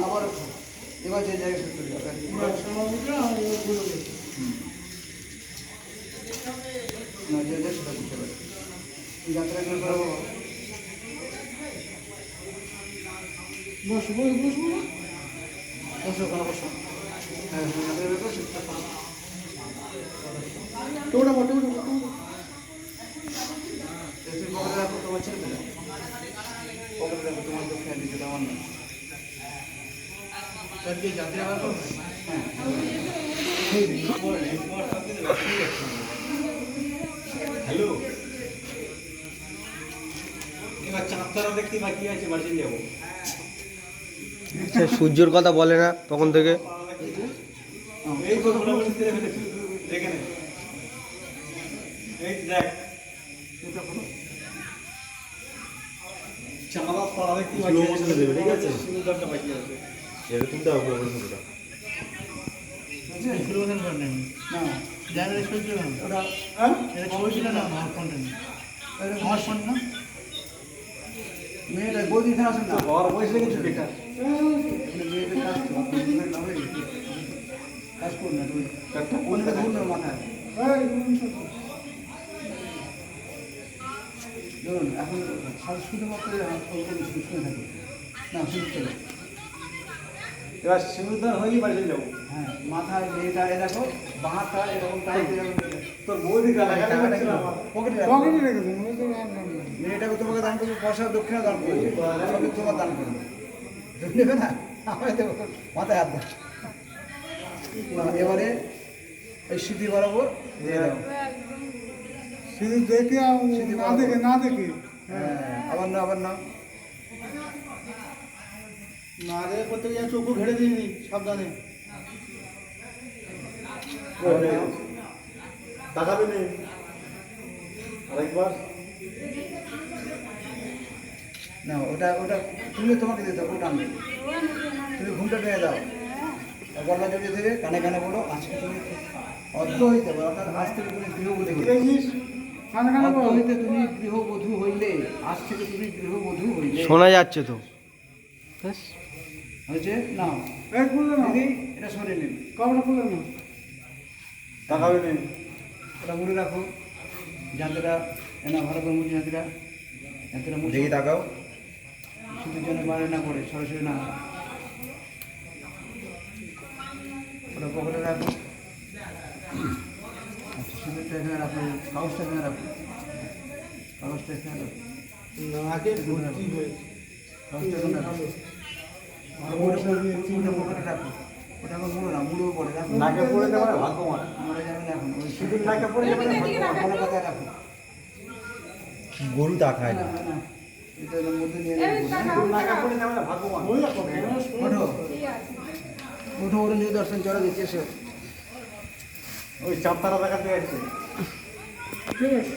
আবার এবার যে জায়গায় সুস্থ যাত্রা করবো বসো বসবো বসো ওখানে বসো হ্যাঁ টোটা বটো পকেটে রাখো তোমার ছেলে পকেটে রাখো তোমার তো খেয়াল দিতে আমার না যাত্রা করবো হ্যাঁ হ্যালো, এবার চাঁদতারা দেখতে বাকি আছে, বাড়ি যাবো। সূর্যর কথা বলে না তখন থেকে। এই তো মোটামুটি দেখে নে, এই দেখ চাঁদা তারা দেখতে বাকি আছে, ঠিক আছে, সিঁদুরটা বাকি আছে। এটা তুমি দাও পুরো পুরোটা। না জায়গাটা সহ্য না ওটা এটা সহ্য না আমার ফোনটা নেই আমার ফোন না মেয়েটা বৌদি এখানে আসেন না ঘর বসে কিছু বেকার মেয়েদের কাজ তো কাজ করুন না তুমি অনেকটা ধরুন না মাথায় ধরুন এখন শুধুমাত্র শুনে থাকি না শুধু চলে এবার সিঁদুরদান হয়েই বাড়ি যাবো। হ্যাঁ মাথায় মেয়েটা এ দেখো বাঁটা এরকম টাইপ তোর বৌদি পকেটে রেখে মেয়েটাকে তোমাকে দান করবে পয়সা দক্ষিণা দান করবে সবই তোমার দান করবে নেবে না আমায় দেবো মাথায় হাত দাও এবারে এই স্মৃতি বরাবর দিয়ে দাও শুধু দেখে না দেখে না দেখে হ্যাঁ আবার না আবার না না দেখে করতে গিয়ে চোখও ঘেড়ে দিইনি সাবধানে তাকাবে নেই আরেকবার না ওটা ওটা তুমি তোমাকে দিতে হবে ওটা আমি তুমি ঘুমটা পেয়ে দাও গলা জড়িয়ে থেকে কানে কানে বলো আজকে তুমি অর্ধ হইতে পারো অর্থাৎ আজ থেকে তুমি গৃহবধূ হইলে কানে কানে বল হইতে তুমি গৃহবধূ হইলে আজ থেকে তুমি গৃহবধূ হইলে শোনা যাচ্ছে তো। হয়েছে না এই খুললে না দিদি এটা সরিয়ে নিন কবটা খুললে না তাকাবে নেই ওটা মুড়ে রাখো যাত্রা এনা ভালো করে মুড়ি যাত্রা যাত্রা মুড়ে দেখি তাকাও। শুধু জন্য বাইরে না করে সরাসরি না ওটা পকেটে রাখো আচ্ছা শুধুটা এখানে রাখো কাগজটা এখানে রাখো কাগজটা এখানে রাখো নাকে ভর্তি হয়ে কাগজটা এখানে রাখো ওটা পকেটে রাখো ওটা এখন মুড়ো না মুড়ো পরে রাখো নাকে পড়ে যাবে ভাগ্যবান মরে যাবে না এখন ওই শুধু নাকে পড়ে যাবে না ভালো কথায় রাখো গরু তা খায় না। না না এটা এর মধ্যে নিয়ে যাবো নাকে পড়ে যাবে না ভাগ্যবান ওঠো ওঠো ওটা নিয়ে দর্শন চলে দিচ্ছে এসে ওই চাঁদতারা দেখাতে যাচ্ছে ঠিক আছে